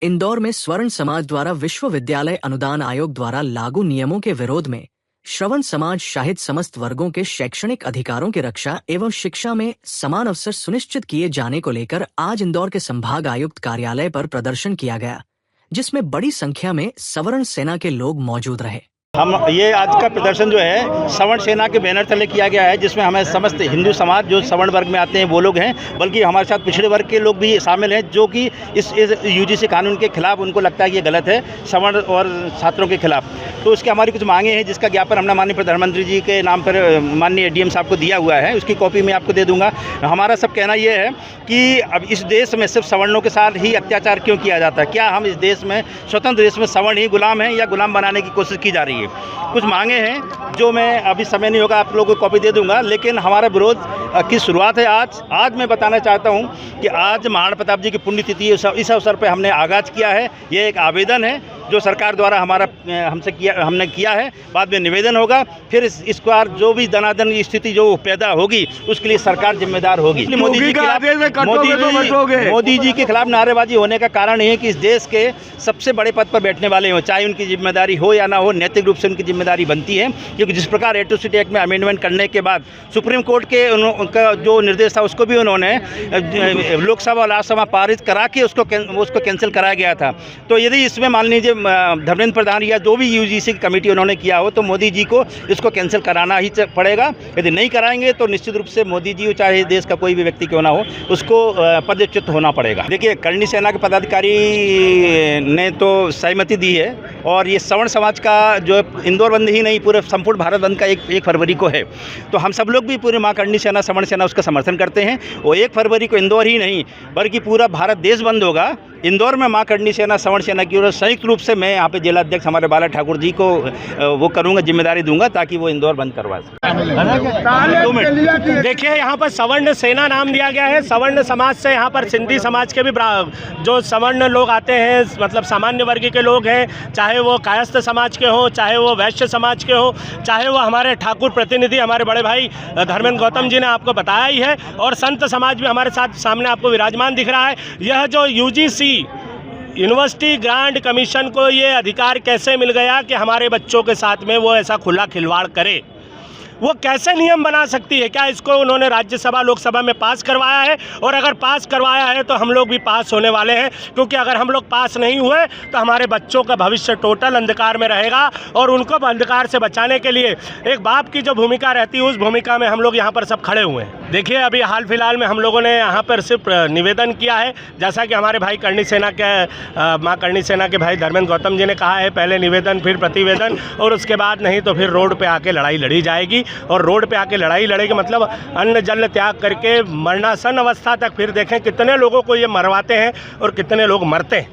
इंदौर में स्वर्ण समाज द्वारा विश्वविद्यालय अनुदान आयोग द्वारा लागू नियमों के विरोध में श्रवण समाज शाहित समस्त वर्गों के शैक्षणिक अधिकारों की रक्षा एवं शिक्षा में समान अवसर सुनिश्चित किए जाने को लेकर आज इंदौर के संभाग आयुक्त कार्यालय पर प्रदर्शन किया गया, जिसमें बड़ी संख्या में सवर्ण सेना के लोग मौजूद रहे। हम ये आज का प्रदर्शन जो है सवर्ण सेना के बैनर तले किया गया है, जिसमें हमें समस्त हिंदू समाज जो सवर्ण वर्ग में आते हैं वो लोग हैं, बल्कि हमारे साथ पिछड़े वर्ग के लोग भी शामिल हैं, जो कि इस यूजीसी कानून के खिलाफ उनको लगता है कि ये गलत है सवर्ण और छात्रों के खिलाफ। तो उसकी हमारी कुछ मांगे हैं, जिसका ज्ञापन हमने माननीय प्रधानमंत्री जी के नाम पर माननीय डीएम साहब को दिया हुआ है। उसकी कॉपी मैं आपको दे दूंगा। हमारा सब कहना ये है कि अब इस देश में सिर्फ सवर्णों के साथ ही अत्याचार क्यों किया जाता है? क्या हम इस देश में, स्वतंत्र देश में, सवर्ण ही गुलाम हैं या गुलाम बनाने की कोशिश की जा रही है? कुछ मांगे हैं जो मैं अभी समय नहीं होगा आप लोगों को कॉपी दे दूंगा, लेकिन हमारा विरोध की शुरुआत है आज मैं बताना चाहता हूं कि आज महाराणा प्रताप जी की पुण्यतिथि है। इस अवसर पर हमने आगाज़ किया है। ये एक आवेदन है जो सरकार द्वारा हमने किया है। बाद में निवेदन होगा, फिर इस बार जो भी दनादन की स्थिति जो पैदा होगी उसके लिए सरकार जिम्मेदार होगी। मोदी जी के खिलाफ नारेबाजी होने का कारण ये है कि इस देश के सबसे बड़े पद पर बैठने वाले हों, चाहे उनकी जिम्मेदारी हो या ना हो, नैतिक रूप से उनकी जिम्मेदारी बनती है। क्योंकि जिस प्रकार एट्रोसिटी एक्ट में अमेंडमेंट करने के बाद सुप्रीम कोर्ट के उनका जो निर्देश था उसको भी उन्होंने लोकसभा और राज्यसभा पारित करा के उसको कैंसिल कराया गया था। तो यदि इसमें मान लीजिए धर्मेंद्र प्रधान या जो भी यूजीसी की कमेटी उन्होंने किया हो, तो मोदी जी को इसको कैंसिल कराना ही पड़ेगा। यदि नहीं कराएंगे तो निश्चित रूप से मोदी जी, चाहे देश का कोई भी व्यक्ति क्यों ना हो, उसको पदच्युत होना पड़ेगा। देखिए, करणी सेना के पदाधिकारी ने तो सहमति दी है और ये सवर्ण समाज का जो इंदौर बंद ही नहीं, पूरे संपूर्ण भारत बंद का 1 फरवरी को है। तो हम सब लोग भी पूरे माँ करणी सेना, सवर्ण सेना उसका समर्थन करते हैं। और 1 फरवरी को इंदौर ही नहीं बल्कि पूरा भारत देश बंद होगा। इंदौर में माँ करणी सेना, सवर्ण सेना की ओर संयुक्त रूप से मैं यहाँ पे जिलाध्यक्ष हमारे बाला ठाकुर जी को वो करूँगा, जिम्मेदारी दूंगा ताकि वो इंदौर बंद करवा सके। देखिए, यहाँ पर सवर्ण सेना नाम दिया गया है। सवर्ण समाज से यहाँ पर सिंधी समाज के भी जो सवर्ण लोग आते हैं, मतलब सामान्य वर्ग के लोग हैं, चाहे वो कायस्थ समाज के हों, चाहे वो वैश्य समाज के हों, चाहे वो हमारे ठाकुर प्रतिनिधि हमारे बड़े भाई धर्मेंद्र गौतम जी ने आपको बताया ही है, और संत समाज भी हमारे साथ सामने आपको विराजमान दिख रहा है। यह जो यूजीसी यूनिवर्सिटी ग्रांट कमीशन को ये अधिकार कैसे मिल गया कि हमारे बच्चों के साथ में वो ऐसा खुला खिलवाड़ करे? वो कैसे नियम बना सकती है? क्या इसको उन्होंने राज्यसभा लोकसभा में पास करवाया है? और अगर पास करवाया है तो हम लोग भी पास होने वाले हैं, क्योंकि अगर हम लोग पास नहीं हुए तो हमारे बच्चों का भविष्य टोटल अंधकार में रहेगा। और उनको अंधकार से बचाने के लिए एक बाप की जो भूमिका रहती है, उस भूमिका में हम लोग यहाँ पर सब खड़े हुए हैं। देखिए, अभी हाल फिलहाल में हम लोगों ने यहाँ पर सिर्फ निवेदन किया है, जैसा कि हमारे भाई करणी सेना के माँ करणी सेना के भाई धर्मेंद्र गौतम जी ने कहा है, पहले निवेदन फिर प्रतिवेदन, और उसके बाद नहीं तो फिर रोड पे आके लड़ाई लड़ी जाएगी। और रोड पे आके लड़ाई लड़ेगी मतलब अन्न जल त्याग करके मरणासन अवस्था तक। फिर देखें कितने लोगों को ये मरवाते हैं और कितने लोग मरते हैं।